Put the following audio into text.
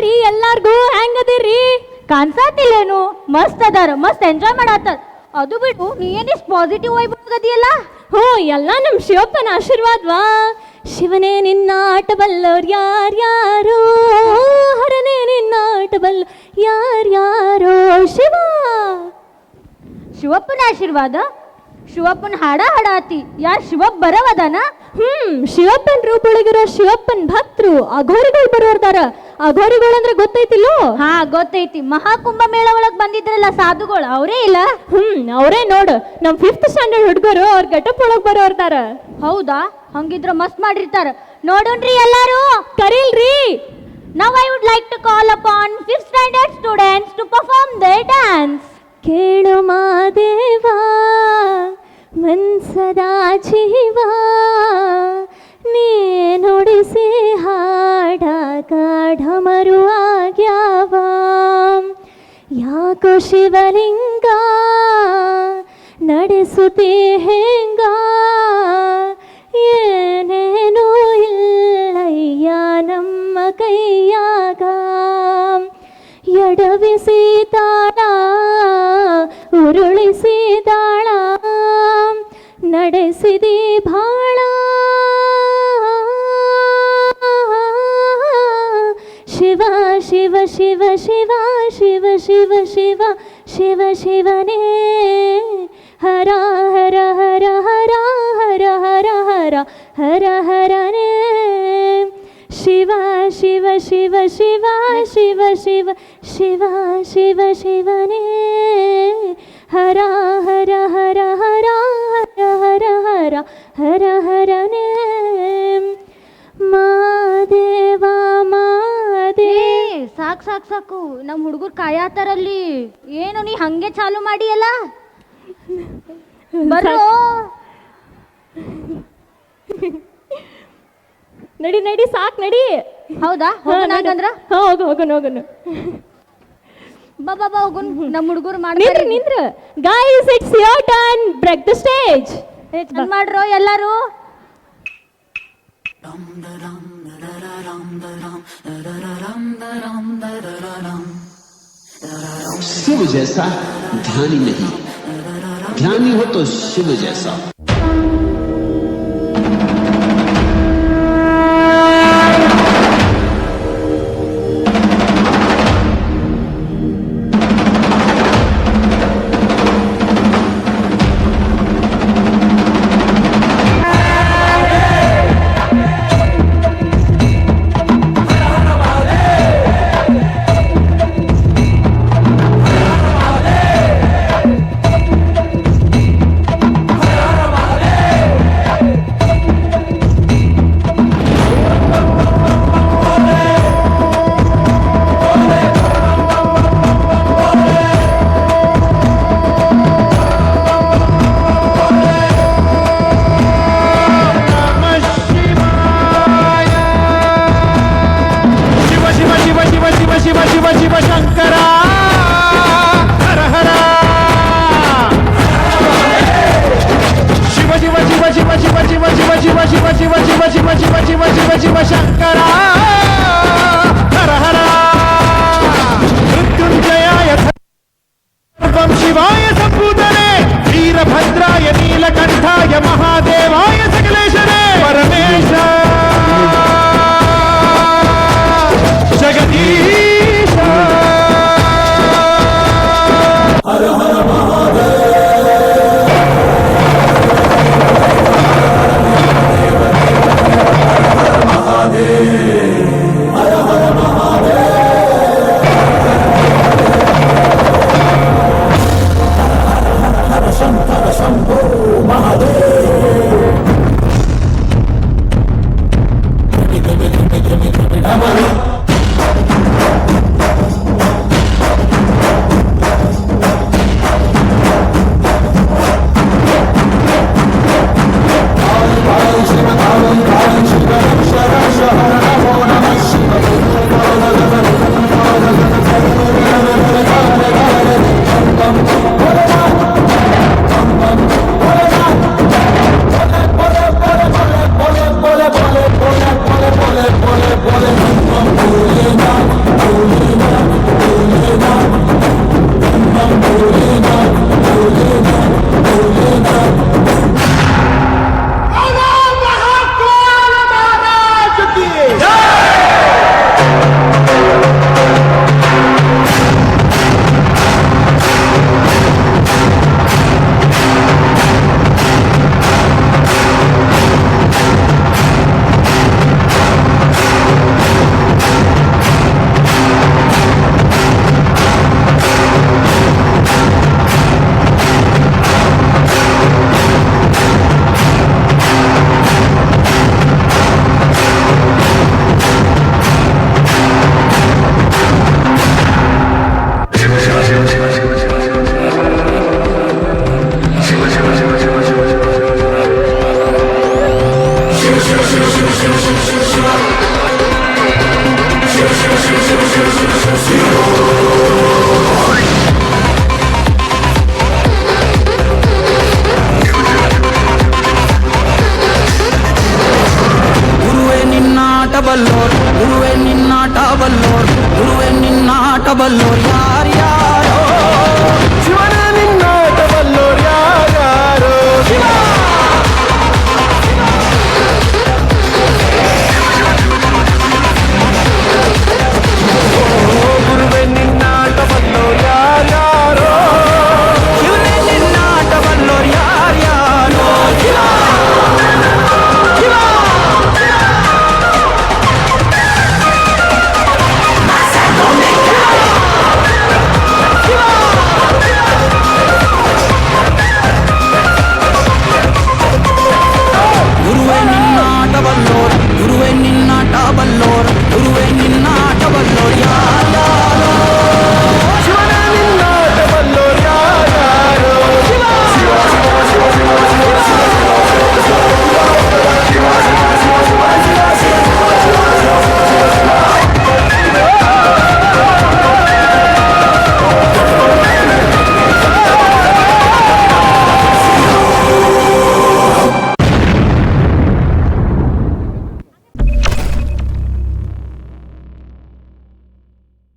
ರೀ ಎಲ್ಲಾರ್ಗೂ ಹೆಂಗದಿರಿ ಕಾನ್ಸಾತಿಲ್ಲೇನು ಮಸ್ತ್ ಅದಾರ ಮಸ್ತ್ ಎಂಜಾಯ್ ಮಾಡತ್ತಾರ ಅದು ಬಿಟ್ಟು ನೀ ಏನಿಸ್ ಪಾಸಿಟಿವ್ ವೈಬ್ ಆಗದಿಯಲ್ಲ ಹ್ಞೂ ಎಲ್ಲ ನಮ್ಮ ಶಿವಪ್ಪನ ಆಶೀರ್ವಾದ್ವಾ ಶಿವನೇ ನಿನ್ನ ಆಟಬಲ್ಲವ್ರು ಯಾರ್ಯಾರೋ ಹರನೇ ನಿನ್ನ ಆಟಬಲ್ಲ ಯಾರ್ಯಾರೋ ಶಿವಪ್ಪನ ಆಶೀರ್ವಾದ ಶಿವಪ್ಪನ ಹಾಡಾತಿ ಯಾರು ಶಿವಪ್ಪ ಬರವದಾನ ಶಿವಪ್ಪನ ರೂಪೊಳಗಿರೋ ಶಿವಪ್ಪನ ಭಕ್ತರು ಅಘೋರಿಗಳು ಬರೋರ್ದಾರ ಅಘೋರಿಗಳು ಅಂದ್ರೆ ಗೊತ್ತೈತಿಲ್ಲೋ ಹಾ ಗೊತ್ತೈತಿ ಮಹಾಕುಂಭ ಮೇಳ ಒಳಗ್ ಬಂದಿದ್ರಲ್ಲ ಸಾಧುಗಳು ಅವರೇ ಇಲ್ಲ ಅವರೇ ನೋಡು ನಮ್ 5th ಸ್ಟ್ಯಾಂಡರ್ಡ್ ಹುಡುಗರು ಅವ್ರ ಗೆಟಪ್ ಒಳಗ್ ಬರೋರ್ದಾರ ಹೌದಾ ಹಂಗಿದ್ರ ಮಸ್ತ್ ಮಾಡಿರ್ತಾರ ನೋಡೋಣ್ರಿ ಎಲ್ಲಾರು ಕರೀಲ್ರಿ now I would like to call upon 5th standard students to perform the dance ಕೇಳು ಮಾದೇವಾ ಮನ್ಸದಾ ಜೀವ ನೀ ನುಡಿಸಿ ಹಾಡ ಕಾಢ ಮರುವಾಗ್ಯಾವ ಯಾಕೋ ಶಿವಲಿಂಗ ನಡೆಸುತ್ತಿ ಹೆಂಗ ಏನೇನೂ ಇಲ್ಲಯ್ಯ ನಮ್ಮ ಕೈಯಾಗ ಎಡವಿಸಿ ತಾಳ ಉರುಳಿಸಿ ತಾಳ ನಡೆಸಿದಿ ಭಾಳ ಶಿವ ಶಿವ ಶಿವ ಶಿವ ಶಿವ ಶಿವ ಶಿವ ಶಿವ ಶಿವನೇ ಹರ ಹರ ಹರ ಹರ ಹರ ಹರ ಹರ ಹರ ಹರನೇ ಶಿವ ಶಿವ ಶಿವ ಶಿವ ಶಿವ ಶಿವ ಶಿವ ಶಿವ ಶಿವನೇ ಹರ ಹರ ಹರ ಹರ ಹರ ಹರ ಹರ ಹರ ಹರನೇ ಮಾದೇವ ಮಾದೇ ಸಾಕು ಸಾಕು ಸಾಕು ನಮ್ಮ ಹುಡುಗರು ಕಾಯತಾರಲ್ಲಿ ಏನು ನೀ ಹಂಗೆ ಚಾಲು ಮಾಡಿಯಲ್ಲ ಬರೋ ನಡಿ ನಡಿ ಸಾಕು ನಡಿ ಹೌದಾ ಹೋಗಂದ್ರ ಹೋಗು ಹೋಗೋಣ ಹೋಗೋಣ ಬಾಬಾ ಹೋಗೋಣ ನಮ್ಮ ಹುಡುಗರು ಮಾಡ್ತಾರೆ ನಿಂದ್ರ guys it's your turn break the stage ಮಾಡ್ರೋ ಎಲ್ಲರೂ शिव जैसा ध्यानी नहीं ध्यानी हो तो शिव जैसा शिवाय संपूतने वीरभद्राय नीलकंठाय महादेवाय सकलेशने परमेश जगदीश हर हर महादेव ನೀನು